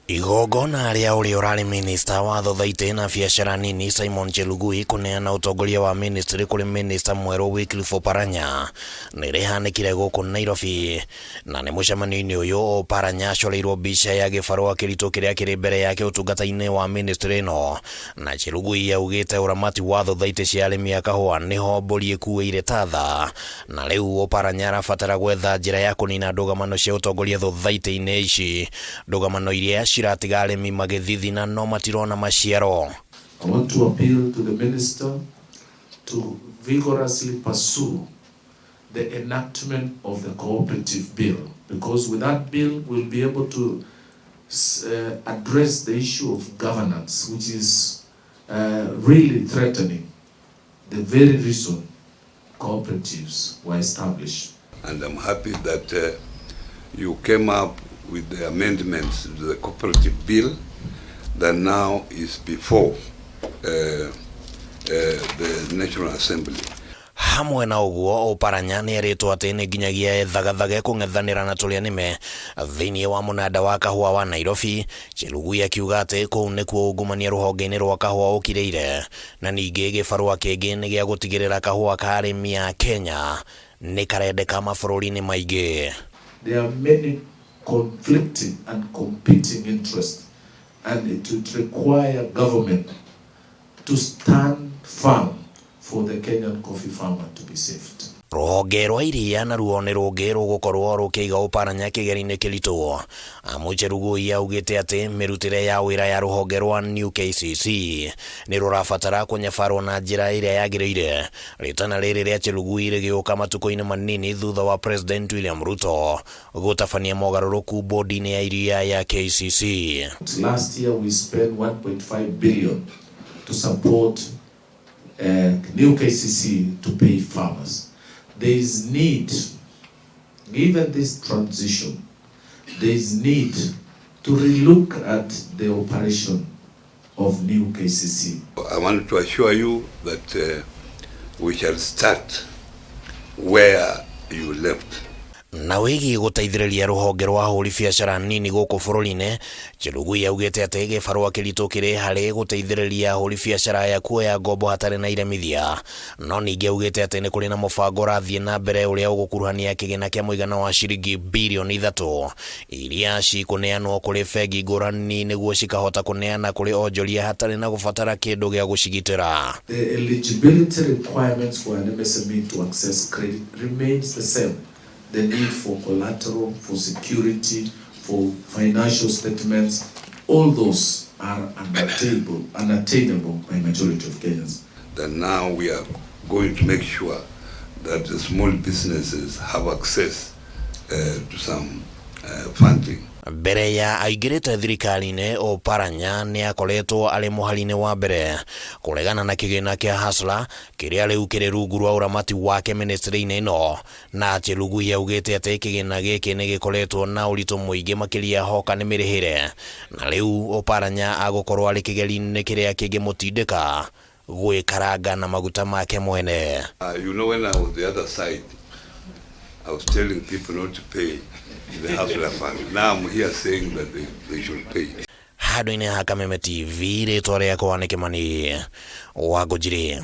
Igongona ria urari minista wa thothaitĩ na biacara nini Simon Chelugui kuneana utongoria wa ministry kuri minista mweru Wycliffe Oparanya nĩrĩhanĩkire gũkũ Nairobi, na nĩ mũcemanio-inĩ ũyũ Oparanya acoreirwo mbica ya gĩbarũa kĩritũ kĩrĩa kĩrĩ mbere yake ũtungata-inĩ wa ministry ĩno, na Chelugui augĩte ũramati wa thothaitĩ cia arĩmi a kahũa nĩho mbũri ĩkuĩire tatha, na rĩu Oparanya arabatara gwetha njĩra ya kũnina ndũgamano cia ũtongoria thothaitĩ-inĩ ici, ndũgamano iria ciratiga arĩmi magĩthithina no matirona maciaro. I want to appeal to the minister to vigorously pursue the enactment of the cooperative bill, because with that bill we'll be able to address the issue of governance, which is really threatening the very reason cooperatives were established. And I'm happy that you came up with the amendments to the cooperative bill that now is before the National Assembly. Hamwe na ũguo Oparanya nĩerĩtwo atĩ nĩ nginyagia ethagathage kũng'ethanĩra na tũrĩa nĩme thĩinĩ wa mũnanda wa kahũa wa Nairobi. Chelugui akiuga atĩ kũu nĩkuo ungumania rũhonge-inĩ rwa kahũa ũkĩrĩire, na ningĩ gĩbarũa kĩngĩ nĩ gĩa gũtigĩrĩra kahũa ka arĩmi a Kenya nĩ karendeka mabũrũri-inĩ maingĩ. There are many conflicting and competing interests, and it would require government to stand firm for the Kenyan coffee farmer to be saved. Rũhonge rwa iria na ruo nĩ rũngĩ rũgũkorwo rũkĩiga Oparanya kĩgeri-inĩ kĩritũ. Chelugui augĩte atĩ mĩrutĩre ya wĩra ya rũhonge rwa New KCC nĩ rũrabatara kũnyabarwo na njĩra ĩrĩa yagĩrĩire. Rĩtana rĩrĩ rĩa Chelugui rĩgĩũka matukũ-inĩ manini thutha wa President William Ruto gũtabania mogarũrũku bodi-inĩ ya iria ya KCC. Last year we spent 1.5 billion to support New KCC to pay farmers. There is need, given this transition, there is need to relook at the operation of New KCC. I want to assure you that we shall start where you left. Na wĩgiĩ gũteithĩrĩria rũhonge rwa ahũri biacara nini gũkũ bũrũri-inĩ, Chelugui augĩte atĩ gĩbarũa kĩritũ kĩrĩ harĩ gũteithĩrĩria ahũri biacara ya kuoya ngombo hatarĩ na iremithia, no ningĩ augĩte atĩ nĩ kũrĩ na mũbango ũrathiĩ na mbere ũrĩa ũgũkuruhania kĩgĩna kĩa mũigana wa ciringi birioni 3 iria cikũneanwo kũrĩ bengi ngũrani nĩguo cikahota kũneana kũrĩ onjoria hatarĩ na gũbatara kĩndũ gĩa gũcigitĩra. The eligibility requirements for an MSME to access credit remains the same. The need for collateral, for security, for financial statements, all those are unattainable by majority of Kenyans. Then now we are going to make sure that the small businesses have access to some funding. Mbere ya aingĩrĩte thirikari-inĩ, Oparanya nĩ akoretwo arĩ mũhari-inĩ wa mbere kũregana na kĩgĩna kĩa Hustler kĩrĩa rĩu kĩrĩ rungu rwa ũramati wake ministry-inĩ ĩno, na Chelugui augĩte atĩ kĩgĩna gĩkĩ nĩ gĩkoretwo na ũritũ mũingĩ makĩria hoka nĩ mĩrĩhĩre, na rĩu Oparanya agũkorwo arĩ kĩgeri-inĩ kĩrĩa kĩngĩmũtindĩka gwĩkaranga na maguta make mwene. You know, when I was the other side, I was telling people not to pay the Hustler fund. Now I'm here saying that they should pay. Handũ-inĩ ha Kameme TV, rĩtwa rĩakwa nĩ Kĩmani wa Ngũnjiri.